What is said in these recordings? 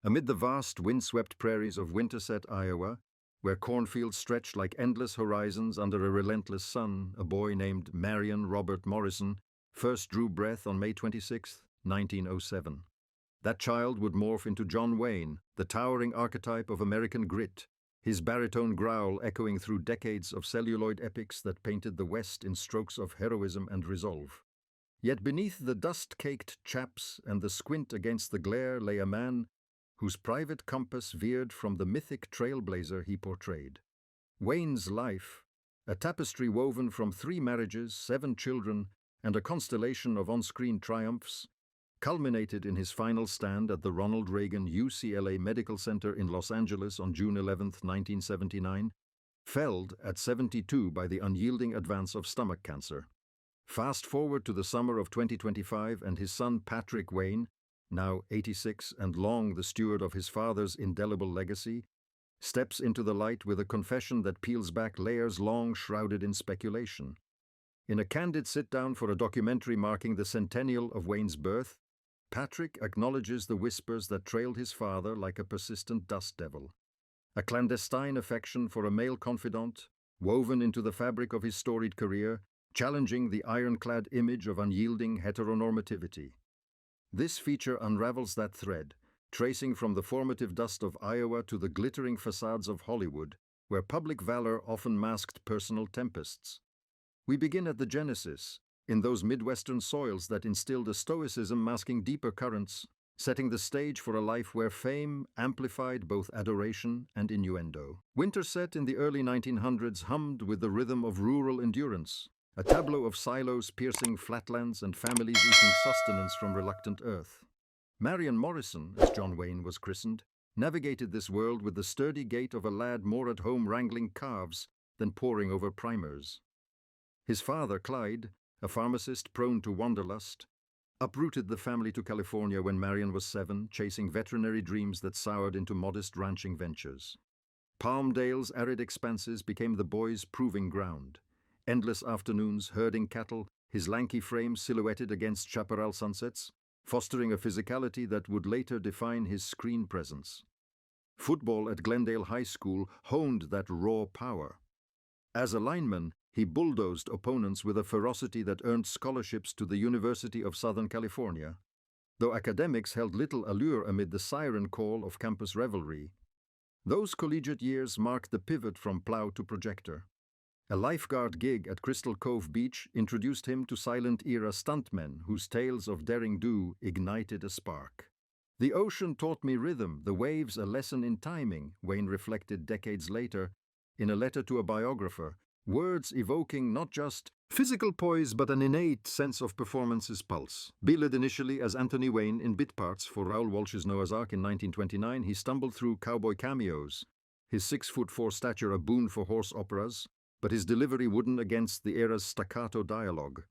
Amid the vast windswept prairies of Winterset, Iowa, where cornfields stretched like endless horizons under a relentless sun, a boy named Marion Robert Morrison first drew breath on May 26, 1907. That child would morph into John Wayne, the towering archetype of American grit, his baritone growl echoing through decades of celluloid epics that painted the West in strokes of heroism and resolve. Yet beneath the dust-caked chaps and the squint against the glare lay a man whose private compass veered from the mythic trailblazer he portrayed. Wayne's life, a tapestry woven from 3 marriages, 7 children, and a constellation of on-screen triumphs, culminated in his final stand at the Ronald Reagan UCLA Medical Center in Los Angeles on June 11, 1979, felled at 72 by the unyielding advance of stomach cancer. Fast forward to the summer of 2025 and his son Patrick Wayne, now 86 and long the steward of his father's indelible legacy, steps into the light with a confession that peels back layers long shrouded in speculation. In a candid sit-down for a documentary marking the centennial of Wayne's birth, Patrick acknowledges the whispers that trailed his father like a persistent dust devil. A clandestine affection for a male confidant, woven into the fabric of his storied career, challenging the ironclad image of unyielding heteronormativity. This feature unravels that thread, tracing from the formative dust of Iowa to the glittering facades of Hollywood, where public valor often masked personal tempests. We begin at the genesis, in those Midwestern soils that instilled a stoicism masking deeper currents, setting the stage for a life where fame amplified both adoration and innuendo. Winterset in the early 1900s hummed with the rhythm of rural endurance, a tableau of silos piercing flatlands and families eating sustenance from reluctant earth. Marion Morrison, as John Wayne was christened, navigated this world with the sturdy gait of a lad more at home wrangling calves than poring over primers. His father, Clyde, a pharmacist prone to wanderlust, uprooted the family to California when Marion was 7, chasing veterinary dreams that soured into modest ranching ventures. Palmdale's arid expanses became the boy's proving ground. Endless afternoons herding cattle, his lanky frame silhouetted against chaparral sunsets, fostering a physicality that would later define his screen presence. Football at Glendale High School honed that raw power. As a lineman, he bulldozed opponents with a ferocity that earned scholarships to the University of Southern California, though academics held little allure amid the siren call of campus revelry. Those collegiate years marked the pivot from plow to projector. A lifeguard gig at Crystal Cove Beach introduced him to silent-era stuntmen whose tales of derring-do ignited a spark. "The ocean taught me rhythm, the waves a lesson in timing," Wayne reflected decades later in a letter to a biographer, words evoking not just physical poise but an innate sense of performance's pulse. Billed initially as Anthony Wayne in bit parts for Raoul Walsh's Noah's Ark in 1929, he stumbled through cowboy cameos, his 6'4" stature a boon for horse operas, but his delivery wooden against the era's staccato dialogue.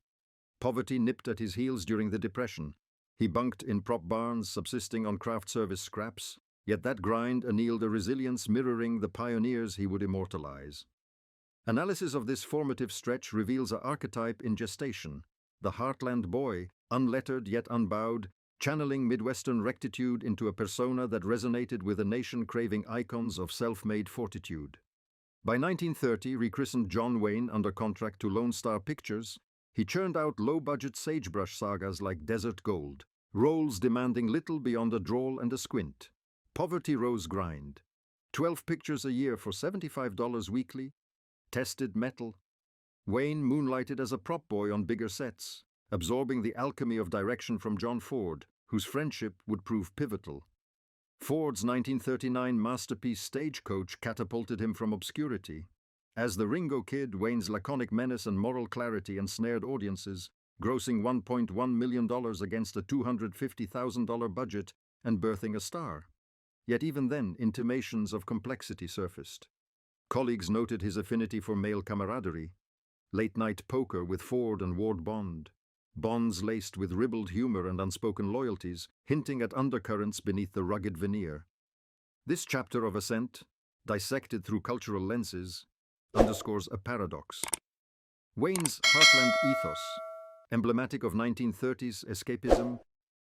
Poverty nipped at his heels during the Depression. He bunked in prop barns, subsisting on craft service scraps, yet that grind annealed a resilience mirroring the pioneers he would immortalize. Analysis of this formative stretch reveals an archetype in gestation, the heartland boy, unlettered yet unbowed, channeling Midwestern rectitude into a persona that resonated with a nation craving icons of self-made fortitude. By 1930, rechristened John Wayne under contract to Lone Star Pictures, he churned out low-budget sagebrush sagas like Desert Gold, roles demanding little beyond a drawl and a squint. Poverty Rose Grind, 12 pictures a year for $75 weekly, tested metal. Wayne moonlighted as a prop boy on bigger sets, absorbing the alchemy of direction from John Ford, whose friendship would prove pivotal. Ford's 1939 masterpiece Stagecoach catapulted him from obscurity. As the Ringo Kid, Wayne's laconic menace and moral clarity ensnared audiences, grossing $1.1 million against a $250,000 budget and birthing a star. Yet even then, intimations of complexity surfaced. Colleagues noted his affinity for male camaraderie, late-night poker with Ford and Ward Bond, bonds laced with ribald humor and unspoken loyalties, hinting at undercurrents beneath the rugged veneer. This chapter of ascent, dissected through cultural lenses, underscores a paradox. Wayne's heartland ethos, emblematic of 1930s escapism,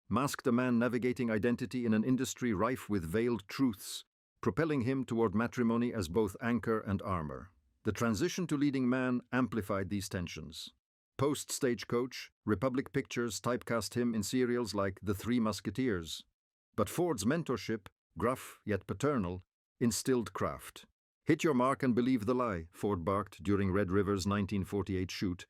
masked a man navigating identity in an industry rife with veiled truths, propelling him toward matrimony as both anchor and armor. The transition to leading man amplified these tensions. Post-Stagecoach, Republic Pictures typecast him in serials like The Three Musketeers. But Ford's mentorship, gruff yet paternal, instilled craft. "Hit your mark and believe the lie," Ford barked during Red River's 1948 shoot,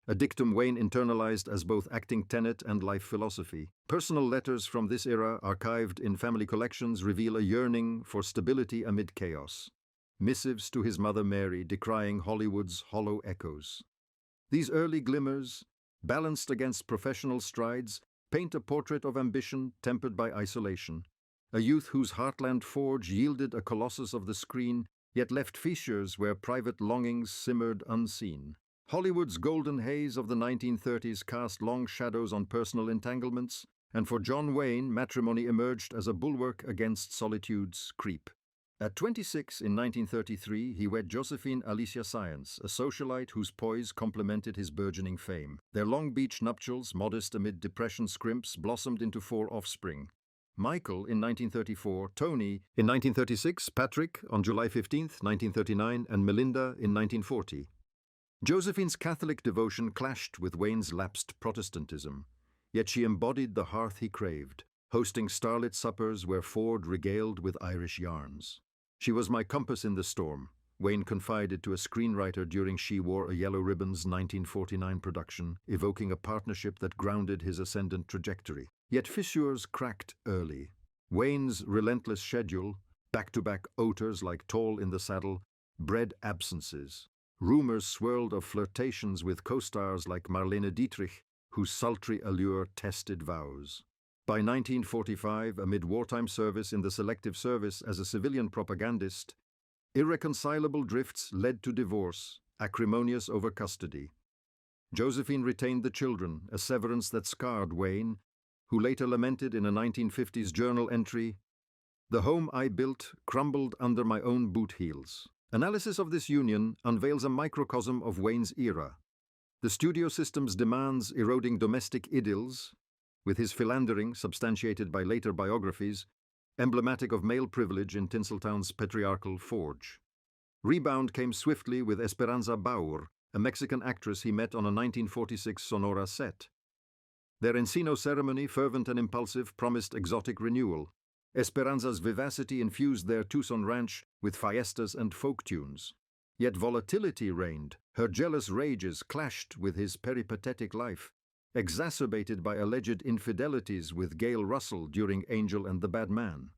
a dictum Wayne internalized as both acting tenet and life philosophy. Personal letters from this era, archived in family collections, reveal a yearning for stability amid chaos. Missives to his mother Mary decrying Hollywood's hollow echoes. These early glimmers, balanced against professional strides, paint a portrait of ambition tempered by isolation. A youth whose heartland forge yielded a colossus of the screen, yet left fissures where private longings simmered unseen. Hollywood's golden haze of the 1930s cast long shadows on personal entanglements, and for John Wayne, matrimony emerged as a bulwark against solitude's creep. At 26 in 1933, he wed Josephine Alicia Science, a socialite whose poise complemented his burgeoning fame. Their Long Beach nuptials, modest amid depression scrimps, blossomed into 4 offspring. Michael in 1934, Tony in 1936, Patrick on July 15, 1939, and Melinda in 1940. Josephine's Catholic devotion clashed with Wayne's lapsed Protestantism, yet she embodied the hearth he craved, hosting starlit suppers where Ford regaled with Irish yarns. "She was my compass in the storm," Wayne confided to a screenwriter during She Wore a Yellow Ribbon's 1949 production, evoking a partnership that grounded his ascendant trajectory. Yet fissures cracked early. Wayne's relentless schedule, back-to-back oters like Tall in the Saddle, bred absences. Rumors swirled of flirtations with co-stars like Marlene Dietrich, whose sultry allure tested vows. By 1945, amid wartime service in the Selective Service as a civilian propagandist, irreconcilable drifts led to divorce, acrimonious over custody. Josephine retained the children, a severance that scarred Wayne, who later lamented in a 1950s journal entry, "The home I built crumbled under my own boot heels." Analysis of this union unveils a microcosm of Wayne's era. The studio system's demands eroding domestic idylls, with his philandering substantiated by later biographies, emblematic of male privilege in Tinseltown's patriarchal forge. Rebound came swiftly with Esperanza Baur, a Mexican actress he met on a 1946 Sonora set. Their Encino ceremony, fervent and impulsive, promised exotic renewal. Esperanza's vivacity infused their Tucson ranch with fiestas and folk tunes. Yet volatility reigned. Her jealous rages clashed with his peripatetic life, exacerbated by alleged infidelities with Gail Russell during Angel and the Bad Man.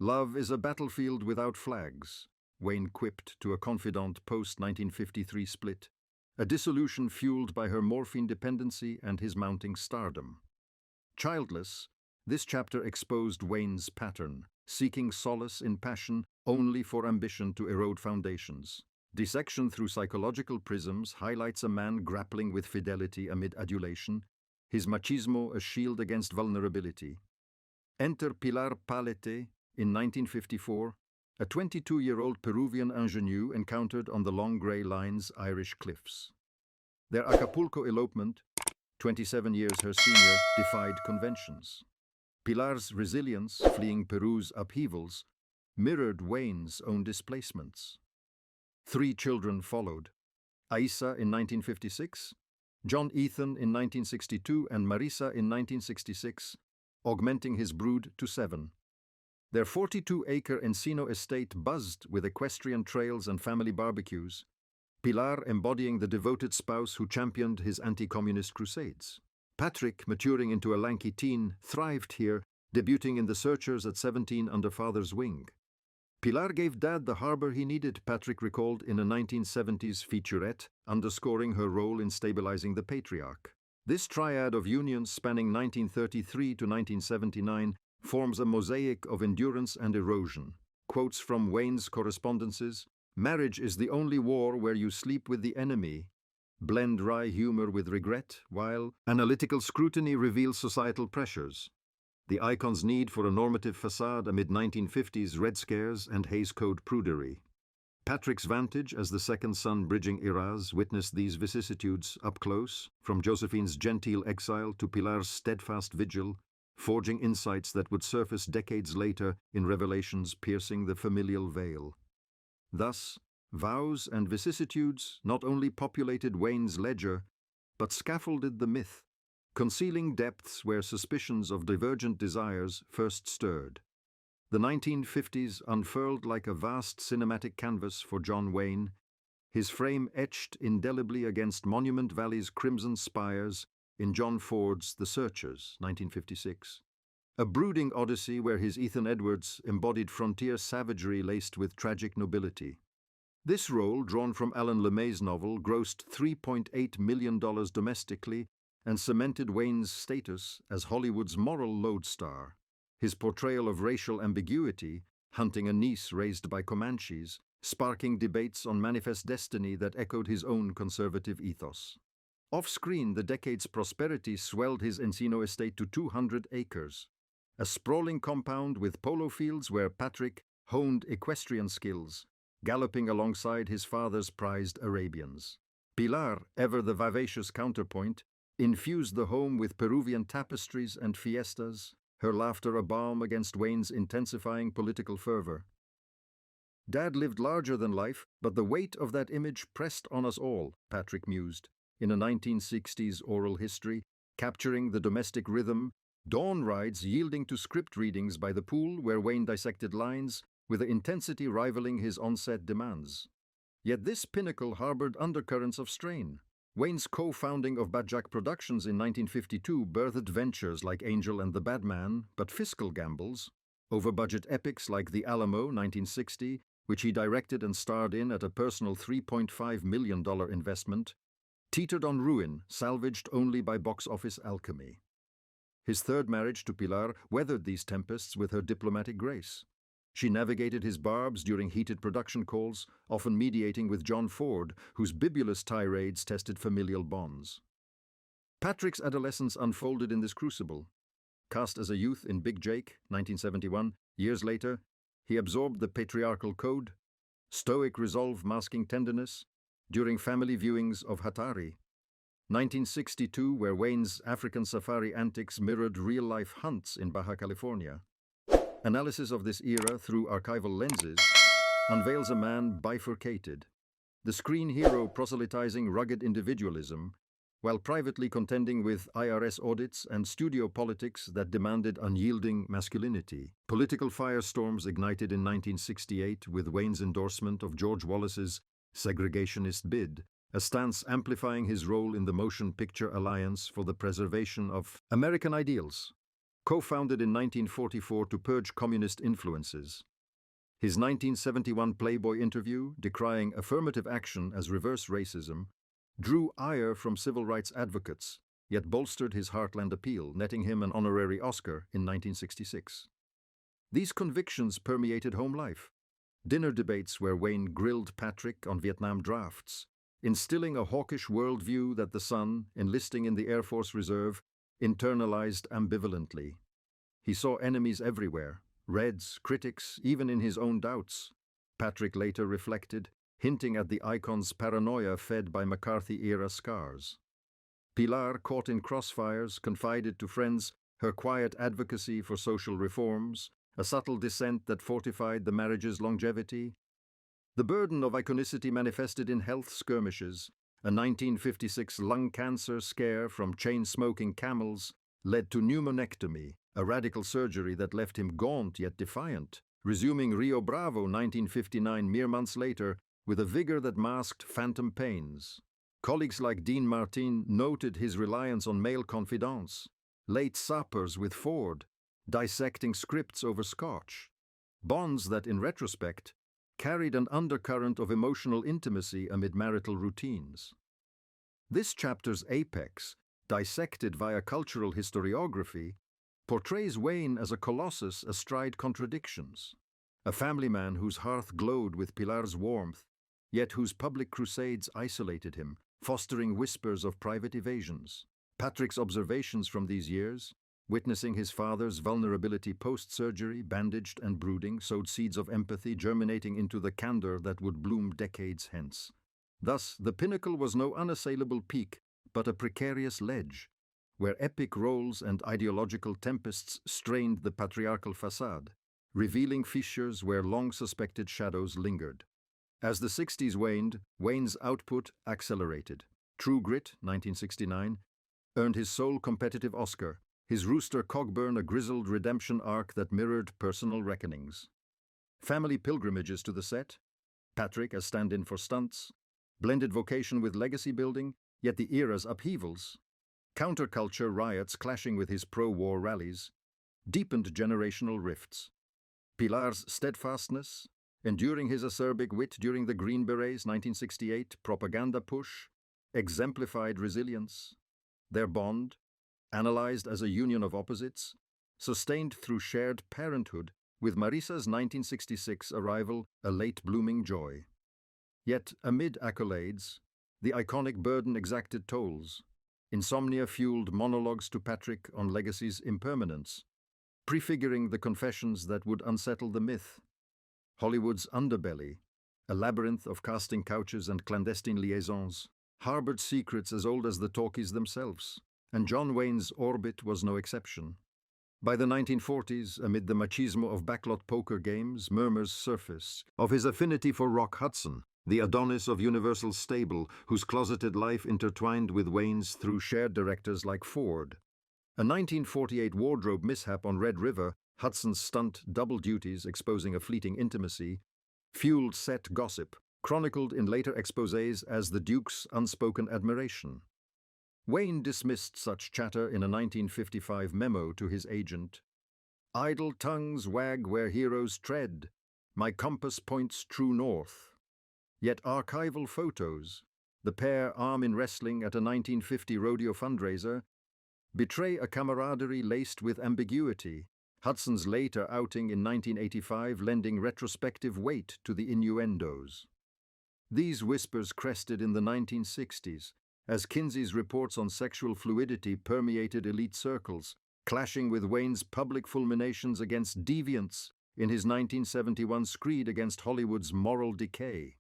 "Love is a battlefield without flags," Wayne quipped to a confidant post-1953 split, a dissolution fueled by her morphine dependency and his mounting stardom. Childless, this chapter exposed Wayne's pattern, seeking solace in passion only for ambition to erode foundations. Dissection through psychological prisms highlights a man grappling with fidelity amid adulation, his machismo a shield against vulnerability. Enter Pilar Palete in 1954, a 22-year-old Peruvian ingenue encountered on the Long Grey Line's Irish cliffs. Their Acapulco elopement, 27 years her senior, defied conventions. Pilar's resilience, fleeing Peru's upheavals, mirrored Wayne's own displacements. 3 children followed: Aisa in 1956, John Ethan in 1962, and Marisa in 1966, augmenting his brood to 7. Their 42-acre Encino estate buzzed with equestrian trails and family barbecues, Pilar embodying the devoted spouse who championed his anti-communist crusades. Patrick, maturing into a lanky teen, thrived here, debuting in The Searchers at 17 under father's wing. Pilar gave Dad the harbor he needed, Patrick recalled in a 1970s featurette, underscoring her role in stabilizing the patriarch. This triad of unions spanning 1933 to 1979 forms a mosaic of endurance and erosion. Quotes from Wayne's correspondences: "Marriage is the only war where you sleep with the enemy, blend wry humor with regret, while analytical scrutiny reveals societal pressures. The icon's need for a normative facade amid 1950s Red Scares and Hays Code prudery." Patrick's vantage as the second son bridging eras witnessed these vicissitudes up close, from Josephine's genteel exile to Pilar's steadfast vigil, forging insights that would surface decades later in revelations piercing the familial veil. Thus, vows and vicissitudes not only populated Wayne's ledger, but scaffolded the myth, concealing depths where suspicions of divergent desires first stirred. The 1950s unfurled like a vast cinematic canvas for John Wayne, his frame etched indelibly against Monument Valley's crimson spires in John Ford's The Searchers, 1956. A brooding odyssey where his Ethan Edwards embodied frontier savagery laced with tragic nobility. This role, drawn from Alan LeMay's novel, grossed $3.8 million domestically and cemented Wayne's status as Hollywood's moral lodestar. His portrayal of racial ambiguity, hunting a niece raised by Comanches, sparking debates on manifest destiny that echoed his own conservative ethos. Off-screen, the decade's prosperity swelled his Encino estate to 200 acres, a sprawling compound with polo fields where Patrick honed equestrian skills, galloping alongside his father's prized Arabians. Pilar, ever the vivacious counterpoint, infused the home with Peruvian tapestries and fiestas, her laughter a balm against Wayne's intensifying political fervor. Dad lived larger than life, but the weight of that image pressed on us all, Patrick mused, in a 1960s oral history, capturing the domestic rhythm, dawn rides yielding to script readings by the pool where Wayne dissected lines, with the intensity rivaling his on-set demands. Yet this pinnacle harbored undercurrents of strain. Wayne's co-founding of Bajak Productions in 1952 birthed ventures like Angel and the Badman, but fiscal gambles, over-budget epics like The Alamo, 1960, which he directed and starred in at a personal $3.5 million investment, teetered on ruin, salvaged only by box office alchemy. His third marriage to Pilar weathered these tempests with her diplomatic grace. She navigated his barbs during heated production calls, often mediating with John Ford, whose bibulous tirades tested familial bonds. Patrick's adolescence unfolded in this crucible. Cast as a youth in Big Jake, 1971, years later, he absorbed the patriarchal code, stoic resolve masking tenderness, during family viewings of Hatari. 1962, where Wayne's African safari antics mirrored real-life hunts in Baja California. Analysis of this era through archival lenses unveils a man bifurcated, the screen hero proselytizing rugged individualism, while privately contending with IRS audits and studio politics that demanded unyielding masculinity. Political firestorms ignited in 1968 with Wayne's endorsement of George Wallace's segregationist bid, a stance amplifying his role in the Motion Picture Alliance for the Preservation of American Ideals, co-founded in 1944 to purge communist influences. His 1971 Playboy interview, decrying affirmative action as reverse racism, drew ire from civil rights advocates, yet bolstered his heartland appeal, netting him an honorary Oscar in 1966. These convictions permeated home life. Dinner debates where Wayne grilled Patrick on Vietnam drafts, instilling a hawkish worldview that the son, enlisting in the Air Force Reserve, internalized ambivalently. He saw enemies everywhere, Reds, critics, even in his own doubts. Patrick later reflected, hinting at the icon's paranoia fed by McCarthy-era scars. Pilar, caught in crossfires, confided to friends her quiet advocacy for social reforms, a subtle dissent that fortified the marriage's longevity. The burden of iconicity manifested in health skirmishes. A 1956 lung cancer scare from chain-smoking camels led to pneumonectomy, a radical surgery that left him gaunt yet defiant, resuming Rio Bravo 1959 mere months later with a vigor that masked phantom pains. Colleagues like Dean Martin noted his reliance on male confidants, late suppers with Ford, dissecting scripts over scotch, bonds that, in retrospect, carried an undercurrent of emotional intimacy amid marital routines. This chapter's apex, dissected via cultural historiography, portrays Wayne as a colossus astride contradictions, a family man whose hearth glowed with Pilar's warmth, yet whose public crusades isolated him, fostering whispers of private evasions. Patrick's observations from these years, witnessing his father's vulnerability post-surgery, bandaged and brooding, sowed seeds of empathy germinating into the candor that would bloom decades hence. Thus, the pinnacle was no unassailable peak, but a precarious ledge, where epic roles and ideological tempests strained the patriarchal facade, revealing fissures where long-suspected shadows lingered. As the 60s waned, Wayne's output accelerated. True Grit, 1969, earned his sole competitive Oscar, his Rooster Cogburn a grizzled redemption arc that mirrored personal reckonings. Family pilgrimages to the set, Patrick as stand-in for stunts, blended vocation with legacy building, yet the era's upheavals, counterculture riots clashing with his pro-war rallies, deepened generational rifts. Pilar's steadfastness, enduring his acerbic wit during the Green Berets' 1968 propaganda push, exemplified resilience. Their bond, analyzed as a union of opposites, sustained through shared parenthood, with Marissa's 1966 arrival a late-blooming joy. Yet, amid accolades, the iconic burden exacted tolls. Insomnia fueled monologues to Patrick on legacy's impermanence, prefiguring the confessions that would unsettle the myth. Hollywood's underbelly, a labyrinth of casting couches and clandestine liaisons, harbored secrets as old as the talkies themselves, and John Wayne's orbit was no exception. By the 1940s, amid the machismo of backlot poker games, murmurs surfaced of his affinity for Rock Hudson, the Adonis of Universal's stable, whose closeted life intertwined with Wayne's through shared directors like Ford. A 1948 wardrobe mishap on Red River, Hudson's stunt double duties exposing a fleeting intimacy, fueled set gossip, chronicled in later exposés as the Duke's unspoken admiration. Wayne dismissed such chatter in a 1955 memo to his agent. "Idle tongues wag where heroes tread. My compass points true north." Yet archival photos, the pair arm in wrestling at a 1950 rodeo fundraiser, betray a camaraderie laced with ambiguity, Hudson's later outing in 1985 lending retrospective weight to the innuendos. These whispers crested in the 1960s, as Kinsey's reports on sexual fluidity permeated elite circles, clashing with Wayne's public fulminations against deviants in his 1971 screed against Hollywood's moral decay.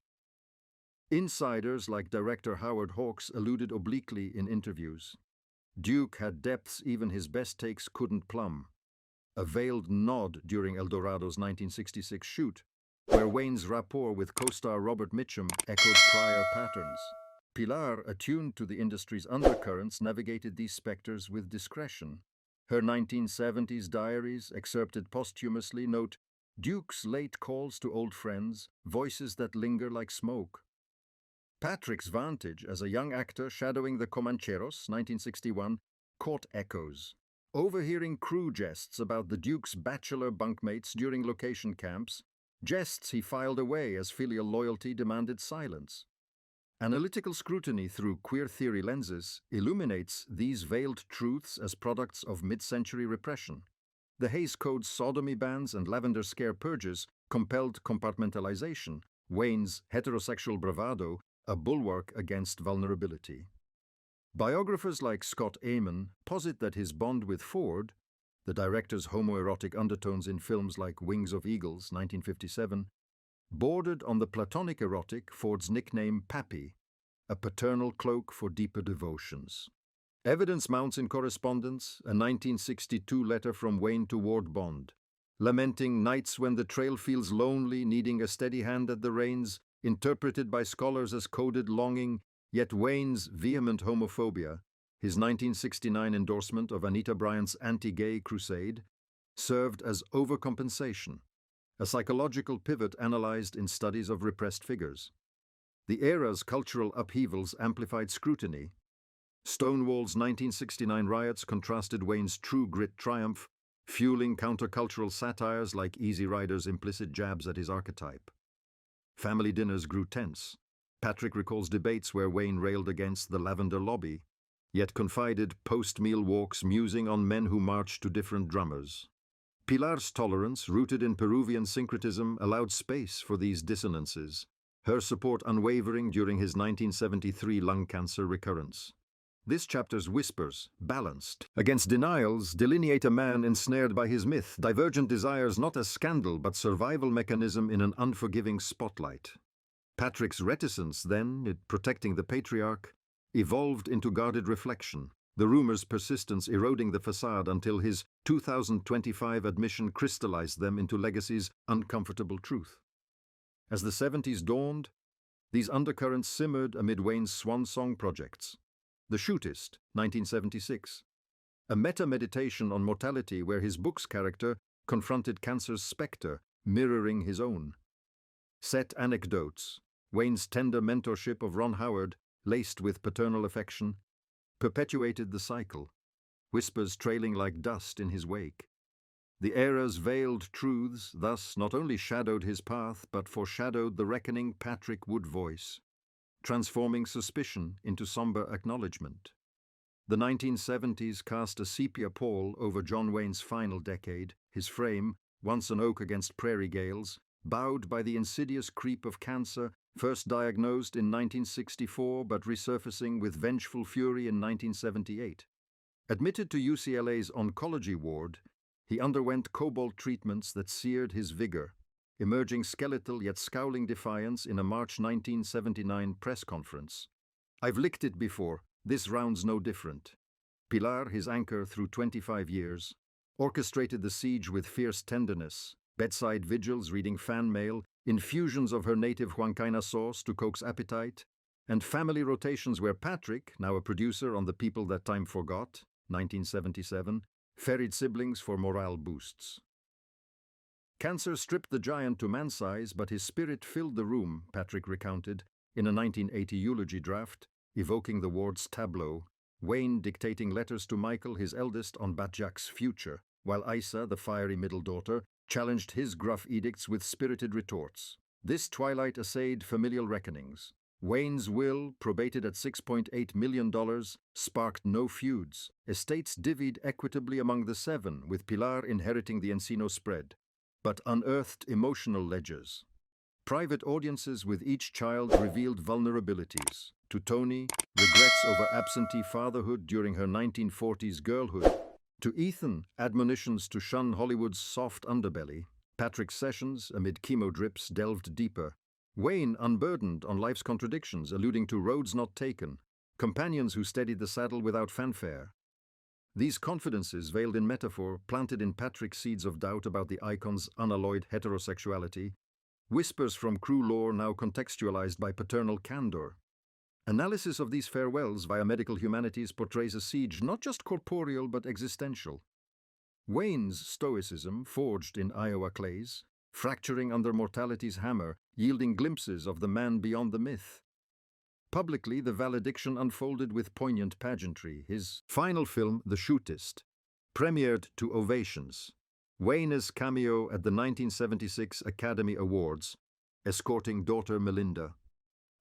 Insiders like director Howard Hawks alluded obliquely in interviews. Duke had depths even his best takes couldn't plumb. A veiled nod during El Dorado's 1966 shoot, where Wayne's rapport with co-star Robert Mitchum echoed prior patterns. Pilar, attuned to the industry's undercurrents, navigated these specters with discretion. Her 1970s diaries, excerpted posthumously, note Duke's late calls to old friends, voices that linger like smoke. Patrick's vantage as a young actor shadowing the Comancheros, 1961, caught echoes. Overhearing crew jests about the Duke's bachelor bunkmates during location camps, jests he filed away as filial loyalty demanded silence. Analytical scrutiny through queer theory lenses illuminates these veiled truths as products of mid-century repression. The Hays Code's sodomy bans and Lavender Scare purges compelled compartmentalization, Wayne's heterosexual bravado a bulwark against vulnerability. Biographers like Scott Amon posit that his bond with Ford, the director's homoerotic undertones in films like Wings of Eagles, 1957, bordered on the platonic erotic Ford's nickname Pappy, a paternal cloak for deeper devotions. Evidence mounts in correspondence, a 1962 letter from Wayne to Ward Bond, lamenting nights when the trail feels lonely, needing a steady hand at the reins, interpreted by scholars as coded longing, yet Wayne's vehement homophobia, his 1969 endorsement of Anita Bryant's anti-gay crusade, served as overcompensation, a psychological pivot analyzed in studies of repressed figures. The era's cultural upheavals amplified scrutiny. Stonewall's 1969 riots contrasted Wayne's true grit triumph, fueling countercultural satires like Easy Rider's implicit jabs at his archetype. Family dinners grew tense. Patrick recalls debates where Wayne railed against the lavender lobby, yet confided post-meal walks musing on men who marched to different drummers. Pilar's tolerance, rooted in Peruvian syncretism, allowed space for these dissonances, her support unwavering during his 1973 lung cancer recurrence. This chapter's whispers, balanced against denials, delineate a man ensnared by his myth, divergent desires not as scandal but survival mechanism in an unforgiving spotlight. Patrick's reticence, then, in protecting the patriarch, evolved into guarded reflection, the rumor's persistence eroding the facade until his 2025 admission crystallized them into legacy's uncomfortable truth. As the 70s dawned, these undercurrents simmered amid Wayne's swan song projects. The Shootist, 1976. A meta-meditation on mortality where his book's character confronted cancer's specter, mirroring his own. Set Anecdotes, Wayne's tender mentorship of Ron Howard, laced with paternal affection, perpetuated the cycle, whispers trailing like dust in his wake. The era's veiled truths thus not only shadowed his path but foreshadowed the reckoning Patrick would voice, transforming suspicion into somber acknowledgement. The 1970s cast a sepia pall over John Wayne's final decade, his frame, once an oak against prairie gales, bowed by the insidious creep of cancer, first diagnosed in 1964 but resurfacing with vengeful fury in 1978. Admitted to UCLA's oncology ward, he underwent cobalt treatments that seared his vigor, emerging skeletal yet scowling defiance in a March 1979 press conference. "I've licked it before, this round's no different." Pilar, his anchor through 25 years, orchestrated the siege with fierce tenderness, bedside vigils reading fan mail, infusions of her native Huancaina sauce to coax appetite, and family rotations where Patrick, now a producer on The People That Time Forgot, 1977, ferried siblings for morale boosts. Cancer stripped the giant to man-size, but his spirit filled the room, Patrick recounted, in a 1980 eulogy draft, evoking the ward's tableau, Wayne dictating letters to Michael, his eldest, on Batjak's future, while Isa, the fiery middle daughter, challenged his gruff edicts with spirited retorts. This twilight essayed familial reckonings. Wayne's will, probated at $6.8 million, sparked no feuds. Estates divvied equitably among the seven, with Pilar inheriting the Encino spread, but unearthed emotional ledgers. Private audiences with each child revealed vulnerabilities. To Tony, regrets over absentee fatherhood during her 1940s girlhood. To Ethan, admonitions to shun Hollywood's soft underbelly. Patrick's sessions, amid chemo drips, delved deeper. Wayne unburdened on life's contradictions, alluding to roads not taken, companions who steadied the saddle without fanfare. These confidences, veiled in metaphor, planted in Patrick seeds of doubt about the icon's unalloyed heterosexuality, whispers from crew lore now contextualized by paternal candor. Analysis of these farewells via medical humanities portrays a siege not just corporeal but existential. Wayne's stoicism, forged in Iowa clays, fracturing under mortality's hammer, yielding glimpses of the man beyond the myth. Publicly, the valediction unfolded with poignant pageantry. His final film, The Shootist, premiered to ovations. Wayne's cameo at the 1976 Academy Awards, escorting daughter Melinda.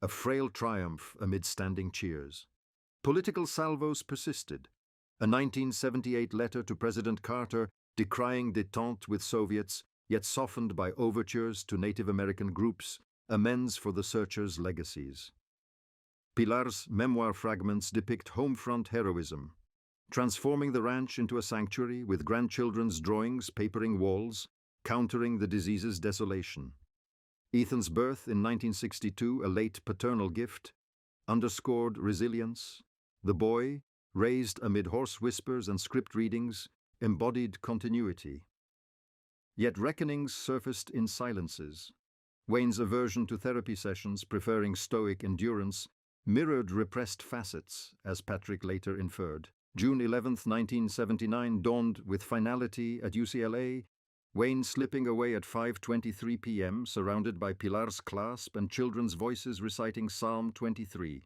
A frail triumph amid standing cheers. Political salvos persisted. A 1978 letter to President Carter decrying détente with Soviets, yet softened by overtures to Native American groups, amends for the searchers' legacies. Pilar's memoir fragments depict homefront heroism, transforming the ranch into a sanctuary with grandchildren's drawings papering walls, countering the disease's desolation. Ethan's birth in 1962, a late paternal gift, underscored resilience. The boy, raised amid hoarse whispers and script readings, embodied continuity. Yet reckonings surfaced in silences. Wayne's aversion to therapy sessions, preferring stoic endurance, mirrored repressed facets, as Patrick later inferred. June 11, 1979 dawned with finality at UCLA, Wayne slipping away at 5:23 p.m., surrounded by Pilar's clasp and children's voices reciting Psalm 23.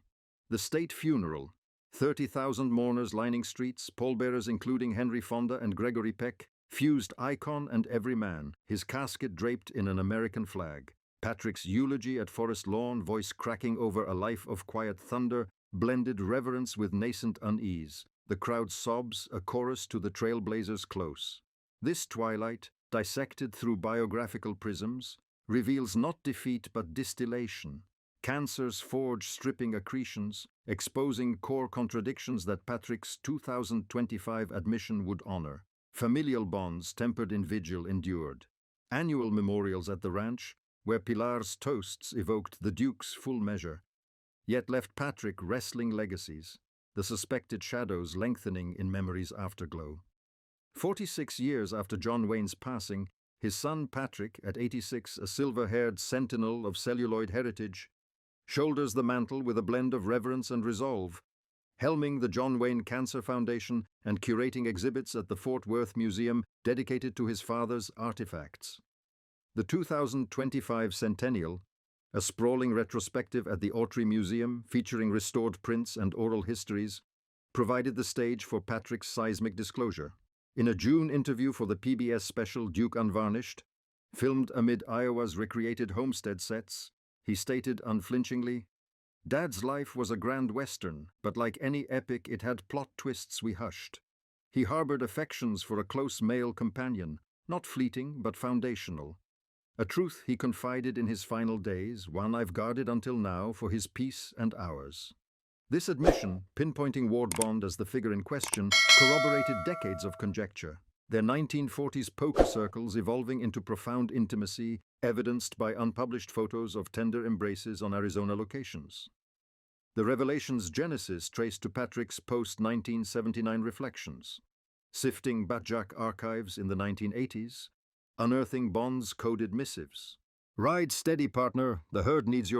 The state funeral, 30,000 mourners lining streets, pallbearers including Henry Fonda and Gregory Peck, fused icon and everyman, his casket draped in an American flag. Patrick's eulogy at Forest Lawn, voice cracking over a life of quiet thunder, blended reverence with nascent unease. The crowd's sobs, a chorus to the trailblazers' close. This twilight, dissected through biographical prisms, reveals not defeat but distillation. Cancer's forge stripping accretions, exposing core contradictions that Patrick's 2025 admission would honor. Familial bonds tempered in vigil endured. Annual memorials at the ranch, where Pilar's toasts evoked the Duke's full measure, yet left Patrick wrestling legacies. the suspected shadows lengthening in memory's afterglow. 46 years after John Wayne's passing, his son Patrick, at 86, a silver-haired sentinel of celluloid heritage, shoulders the mantle with a blend of reverence and resolve, helming the John Wayne Cancer Foundation and curating exhibits at the Fort Worth Museum dedicated to his father's artifacts. The 2025 centennial, a sprawling retrospective at the Autry Museum featuring restored prints and oral histories, provided the stage for Patrick's seismic disclosure. In a June interview for the PBS special Duke Unvarnished, filmed amid Iowa's recreated homestead sets, he stated unflinchingly, "Dad's life was a grand western, but like any epic it had plot twists we hushed. He harbored affections for a close male companion, not fleeting but foundational. A truth he confided in his final days, one I've guarded until now for his peace and ours." This admission, pinpointing Ward Bond as the figure in question, corroborated decades of conjecture, their 1940s poker circles evolving into profound intimacy, evidenced by unpublished photos of tender embraces on Arizona locations. The revelation's genesis traced to Patrick's post-1979 reflections, sifting Batjac archives in the 1980s, unearthing Bond's coded missives. "Ride steady, partner. The herd needs your lead."